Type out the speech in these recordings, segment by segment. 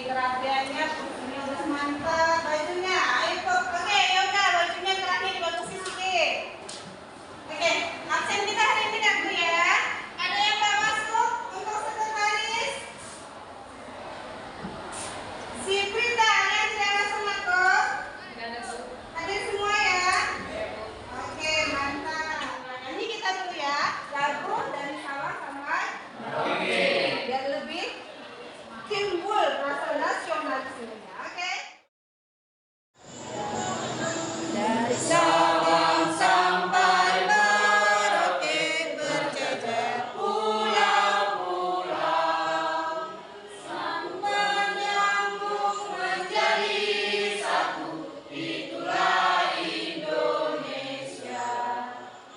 kerapiannya, kursinya udah mantap, bajunya. Ayo kok, oke, yoga, bajunya terakhir bagusin sedikit. Oke, absen kita hari ini Bu ya. Ada yang mau masuk untuk sekretaris? Si Prita, ada yang tidak langsung masuk? Ada semua ya? Oke, mantap. Nah, ini kita dulu ya. Lagu dari Sabang sampai Merauke. Biar lebih timbul rasa nasionalismenya. Oke? Dari Sabang sampai Merauke berjejer pulau-pulau, sampai nyambung menjadi satu. Itulah Indonesia,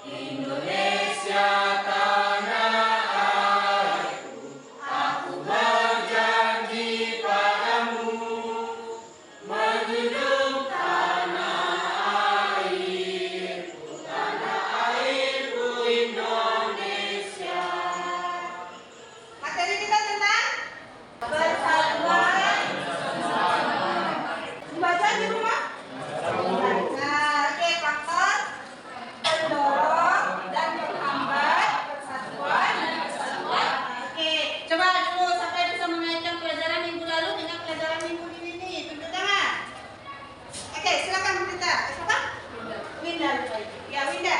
Indonesia tanah airku. Aku berjanji padamu menjunjung tanah airku Indonesia. Materi kita tentang persatuan. Baca di rumah? Nah, oke, faktor pendorong dan penghambat persatuan dan kesatuan. Oke, coba dulu sampai bisa mengaitkan pelajaran minggu lalu dengan pelajaran minggu ini nih. Tunjuk tangan. Oke, silakan Winda. Siapa? Winda. Ya, Winda.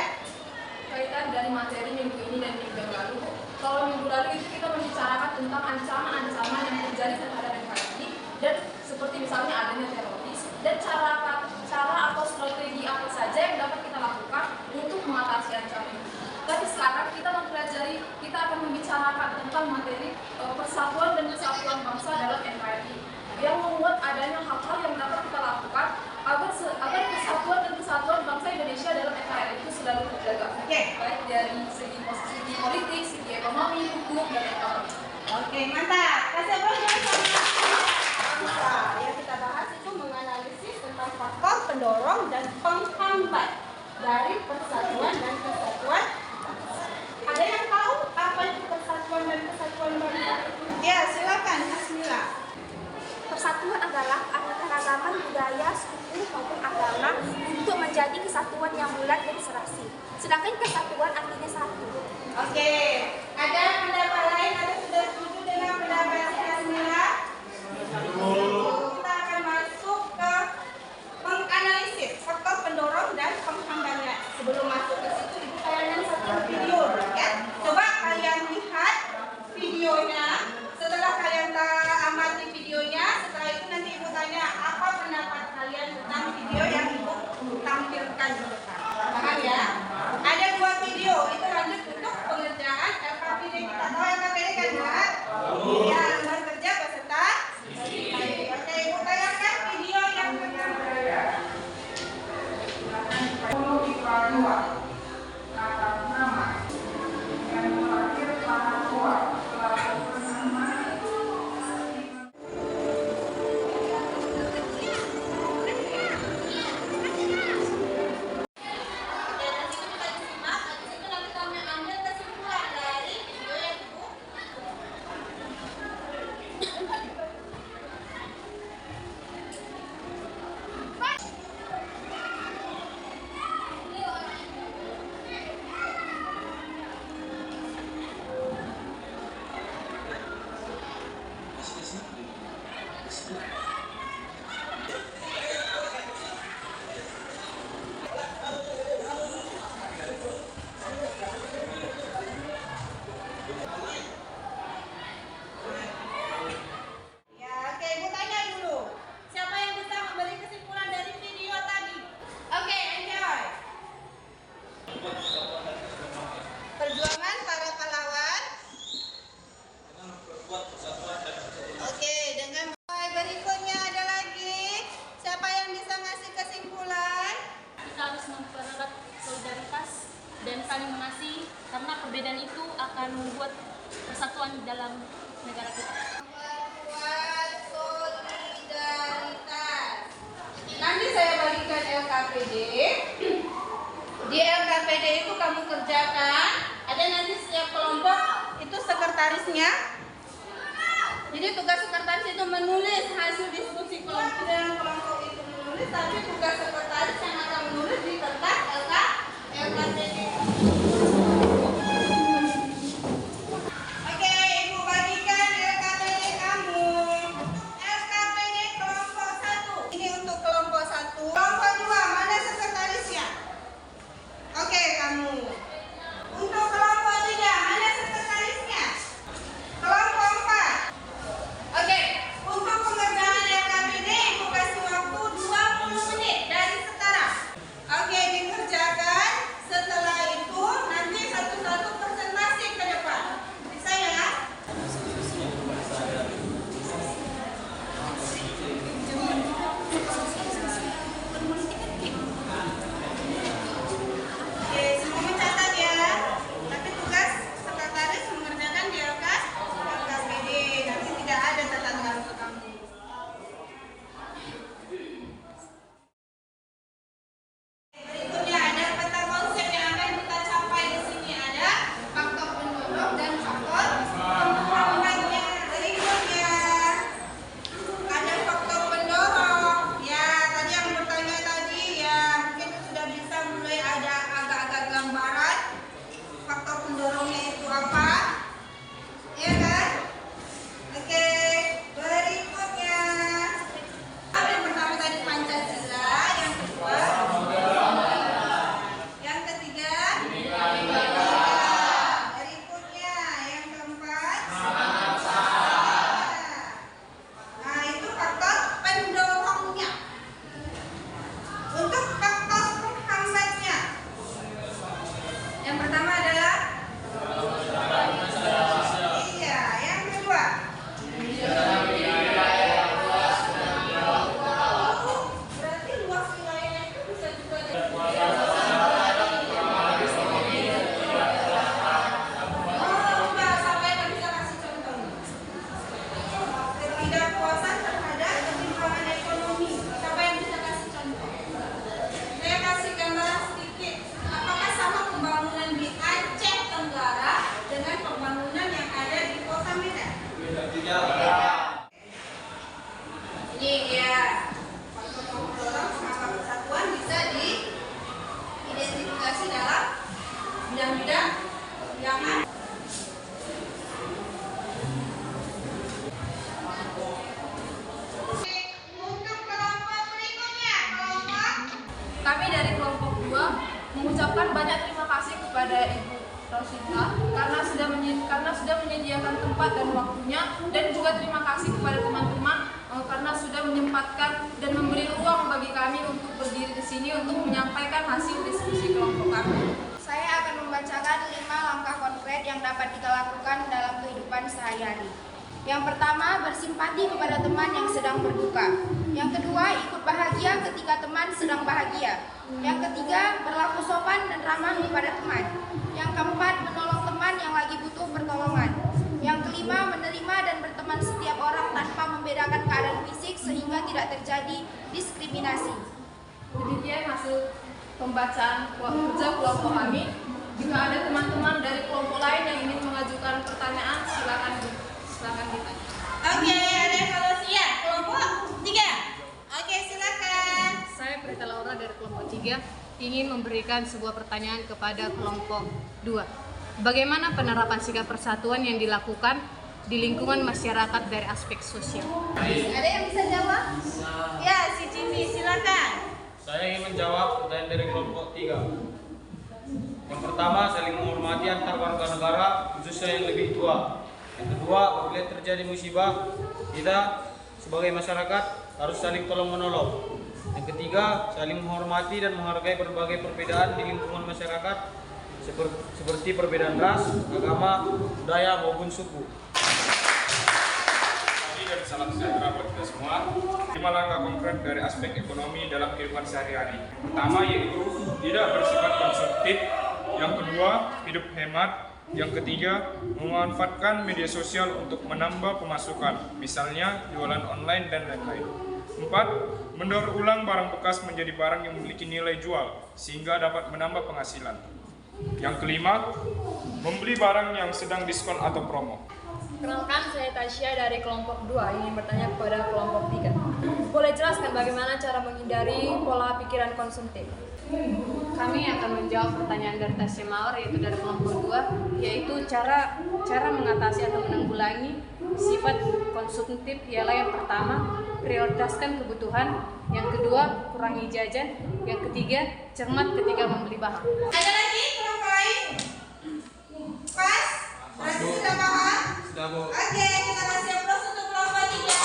Kaitan dari materi minggu ini dan minggu yang lalu. Kalau minggu lalu itu kita membicarakan tentang ancaman-ancaman yang terjadi terhadap NKRI dan seperti misalnya adanya teroris dan cara atau strategi apa saja yang dapat kita lakukan untuk mengatasi ancaman ini. Tapi sekarang kita mempelajari, kita akan membicarakan tentang materi persatuan dan kesatuan bangsa dalam NKRI yang membuat adanya hal-hal yang dapat kita lakukan agar kesatuan dan kesatuan bangsa Indonesia dalam NKRI itu selalu terjaga. Baik dari segi posisi politik, segi ekonomi, hukum, dan ekonomi. Oke, mantap. Kasih aplaus sama bangsa. Yang kita bahas itu menganalisis tentang faktor pendorong dan penghambat dari persatuan dan kesatuan bangsa. Ada yang tahu apa itu persatuan dan kesatuan bangsa? Ya, silakan Asmila. Persatuan adalah keragaman budaya, suku, maupun agama untuk menjadi kesatuan yang bulat dan serasi. Sedangkan kesatuan artinya satu. Oke, ada pendapat lain atau sudah setuju dengan pendapat Asmila? Kita akan masuk ke menganalisis faktor pendorong dan penghambatnya. Sebelum masuk ke situ, ibu kalian satu video, ya. Coba kalian lihat videonya. Setelah kalian amati videonya, setelah itu nanti ibu tanya apa pendapat kalian tentang video yang ibu tampilkan di depan. Paham ya? Ada 2 video, itu lanjut untuk pengerjaan LKPD kita. Tahu LKPD kan, Mbak? Ya, lembar kerja peserta. Oke, ibu tayangkan video yang pertama. Atas nama yang terakhir para tua perjuangan para pahlawan. Oke, dengan berikutnya ada lagi. Siapa yang bisa ngasih kesimpulan? Kita harus mempererat solidaritas dan saling mengasihi karena perbedaan itu akan membuat persatuan dalam negara kita. Memperkuat solidaritas. Nanti saya bagikan LKPD. Di LKPD itu kamu kerjakan, ada nanti setiap kelompok itu sekretarisnya. Jadi tugas sekretaris itu menulis hasil diskusi kelompok dan kelompok itu menulis, tapi tugas sekretaris yang akan menulis di kertas LKPD. Oke, Ibu bagikan LKPD kamu. LKPD kelompok 1. Ini untuk kelompok 1. Kelompok 2, mana sekretarisnya? Oke, kamu. Untuk kelompok 3, mana sekretarisnya? Kelompok 4. Oke, untuk pengerjaan LKPD Ibu kasih waktu 20 menit dari sekarang. Oke, dikerjakan. Setelah itu nanti satu-satu presentasi ke depan. Bisa ya? Oke, semua mencatat ya. Tapi tugas sekretaris mengerjakan di LKPD. Nanti tidak ada catatan untuk kamu. Berikutnya ada peta konsep yang akan kita capai di sini. Ada faktor pendorong dan faktor penghambatnya. Berikutnya ada faktor pendorong. Ya, tadi yang bertanya tadi ya mungkin sudah bisa mulai ada agak-agak gambaran faktor pendorongnya itu apa. Ya kan? Oke, berikutnya yang pertama tadi Pancasila, yang kedua, yang ketiga, berikutnya yang keempat, nah itu faktor pendorongnya. Untuk faktor penghambatnya, yang pertama adalah iya, yang kedua. Berarti luas wilayahnya itu bisa juga jadi. Oh, enggak, sampai nggak bisa kasih contoh. Ketidakpuasan terhadap ketimpangan ekonomi. Siapa yang bisa kasih contoh? Saya kasih gambaran sedikit. Apakah sama pembangunan di Aceh Tenggara dengan pembangunan yang ada di Kota Medan? Ini dia faktor pendorong penghambat persatuan bisa diidentifikasi dalam bidang-bidang yang ada. Untuk kelompok berikutnya, kelompok Kami dari kelompok 2 mengucapkan banyak terima kasih kepada Ibu Rosita karena sudah menyediakan tempat dan waktunya, dan juga terima kasih kepada teman-teman karena sudah menyempatkan dan memberi ruang bagi kami untuk berdiri di sini untuk menyampaikan hasil diskusi kelompok kami. Saya akan membacakan 5 langkah konkret yang dapat kita lakukan dalam kehidupan sehari-hari. Yang pertama, bersimpati kepada teman yang sedang berduka. Yang kedua, ikut bahagia ketika teman sedang bahagia. Yang ketiga, berlaku sopan dan ramah kepada teman. Yang keempat, menolong teman yang lagi butuh pertolongan. Yang kelima, menerima dan berteman setiap orang tanpa membedakan keadaan fisik sehingga tidak terjadi diskriminasi. Demikian hasil pembacaan kerja kelompok kami. Jika ada teman-teman dari kelompok lain yang ingin mengajukan pertanyaan, silakan ditanya. Oke, ada yang kalau siap kelompok 3. Oke, silakan. Saya Prita Laura dari kelompok 3 ingin memberikan sebuah pertanyaan kepada kelompok 2. Bagaimana penerapan sikap persatuan yang dilakukan di lingkungan masyarakat dari aspek sosial? Ada yang bisa jawab? Ya, si Jimmy, silakan. Saya ingin menjawab pertanyaan dari kelompok 3. Yang pertama, saling menghormati antar warga negara, khususnya yang lebih tua. Yang kedua, apabila terjadi musibah, kita sebagai masyarakat harus saling tolong-menolong. Yang ketiga, saling menghormati dan menghargai berbagai perbedaan di lingkungan masyarakat, seperti perbedaan ras, agama, budaya, maupun suku. Dan salam sejahtera buat kita semua. 5 langkah konkret dari aspek ekonomi dalam kehidupan sehari-hari. Pertama yaitu tidak bersifat konsumtif. Yang kedua, hidup hemat. Yang ketiga, memanfaatkan media sosial untuk menambah pemasukan, misalnya jualan online dan lain-lain. 4. Mendaur ulang barang bekas menjadi barang yang memiliki nilai jual, sehingga dapat menambah penghasilan. Yang kelima, membeli barang yang sedang diskon atau promo. Kenalkan, saya Tasya dari kelompok 2 ingin bertanya kepada kelompok 3. Boleh jelaskan bagaimana cara menghindari pola pikiran konsumtif? Kami akan menjawab pertanyaan dari Tasya Mawar, yaitu dari kelompok 2, yaitu cara mengatasi atau menanggulangi sifat konsumtif ialah yang pertama, prioritaskan kebutuhan, yang kedua, kurangi jajan, yang ketiga, cermat ketika membeli bahan. Ada lagi kelompok lain? Pas? Berarti sudah paham? Sudah, Bu. Oke, kita kasih aplaus untuk kelompok 3.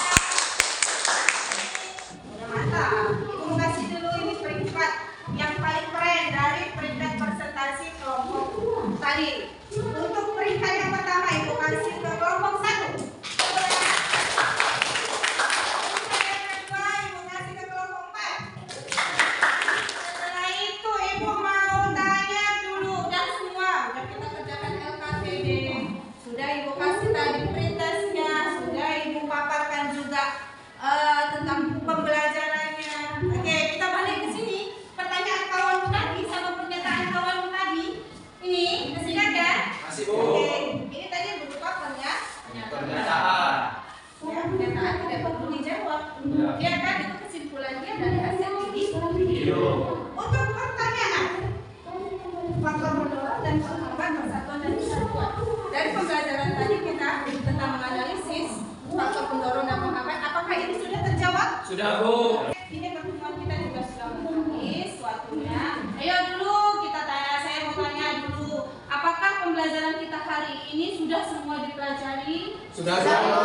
Udah mantap. Ibu kasih dulu ini peringkat yang paling keren dari peringkat presentasi kelompok tadi. Untuk peringkat yang pertama, Ibu kasih ke kelompok 1. Peringkat yang kedua, Ibu kasih ke kelompok 4. Setelah itu, Ibu mau tanya dulu. Dan semua, udah kita kerjakan LKPD. Sudah Ibu kasih tadi prioritasnya, sudah Ibu paparkan juga tentang pembelajarannya. Oke, kita balik ke sini. Pertanyaan kawan tadi sama pernyataan kawan tadi. Ini masih ada? Masih, Bu. Oke, ini tadi berupa Pernyataan. Ya, pernyataan tidak perlu dijawab. Ya kan, itu kesimpulannya dari hasil ini. Untuk pertanyaan, faktor pendorong dan penghambat persatuan dan kesatuan. Dari pembelajaran tadi kita tentang menganalisis faktor pendorong dan penghambat, apakah ini sudah terjawab? Sudah, Bu. Ini pertemuan kita juga sudah habis waktunya. Ayo dulu kita tanya, saya mau tanya dulu, apakah pembelajaran kita hari ini sudah semua dipelajari? Sudah, Bu.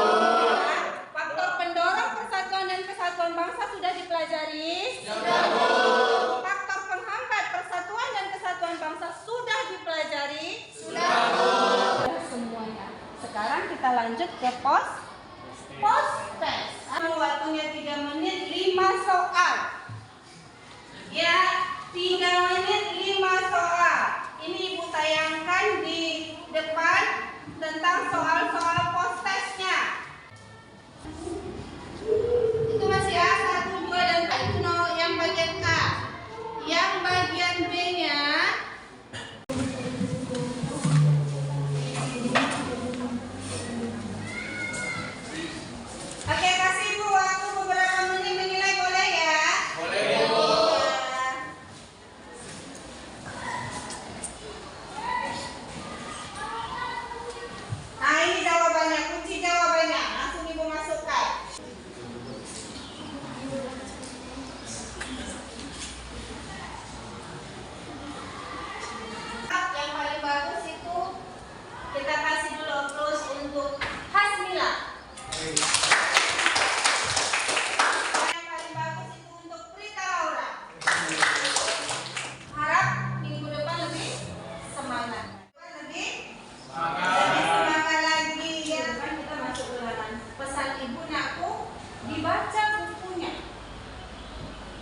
Faktor pendorong persatuan dan kesatuan bangsa sudah dipelajari? Sudah, Bu. Faktor penghambat persatuan dan kesatuan bangsa sudah dipelajari? Sudah, Bu. Sudah semuanya. Sekarang kita lanjut ke post test. Waktunya 3 menit 5 soal. Ya, 3 menit 5 soal. Ini Ibu tayangkan di depan tentang soal-soal post testnya. Itu masih A, 1, 2, dan 4. Itu yang bagian A. Yang bagian B-nya oke, kasih Ibu waktu beberapa menit menilai, boleh ya? Boleh, Bu. Nah, ini jawabannya, kunci jawabannya. Langsung Ibu masukkan. Yang paling bagus itu kita kasih dulu applause untuk Hasmila. Yang paling bagus itu untuk Prita Laura. Harap minggu depan lebih semangat. Lebih semangat lagi ya. Kan kita masuk ulangan. Pesan Ibu nakku dibaca bukunya.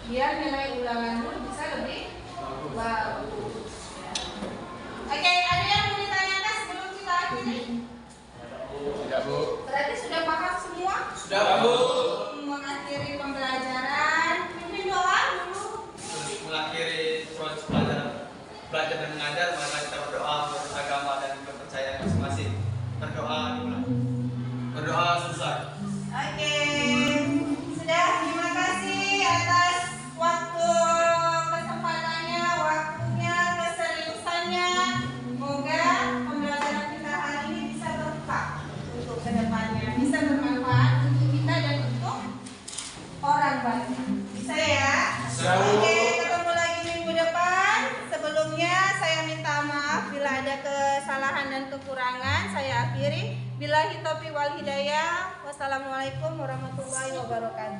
Biar nilai ulanganmu bisa lebih bagus. Oke, ada yang mau ditanyakan sebelum kita akhiri? Sudah, Bu. Berarti sudah paham semua? Sudah, Bu. Mengakhiri pembelajaran, pimpin doa dulu. Untuk mengakhiri proses belajar dan mengajar, maka kita berdoa untuk agama dan kepercayaan masing-masing. Berdoa dimulai. Berdoa selesai. Oke, sudah, terima kasih atas waktu kesempatannya, waktunya, keseriusannya. Semoga pembelajaran kita hari ini bisa berkah untuk kedepannya, bisa bermanfaat untuk kita dan untuk orang banyak. Bisa ya? Oke, ketemu lagi minggu depan. Sebelumnya saya minta maaf bila ada kesalahan dan kekurangan. Saya akhiri. Billahi taufiq wal hidayah. Wassalamualaikum warahmatullahi wabarakatuh.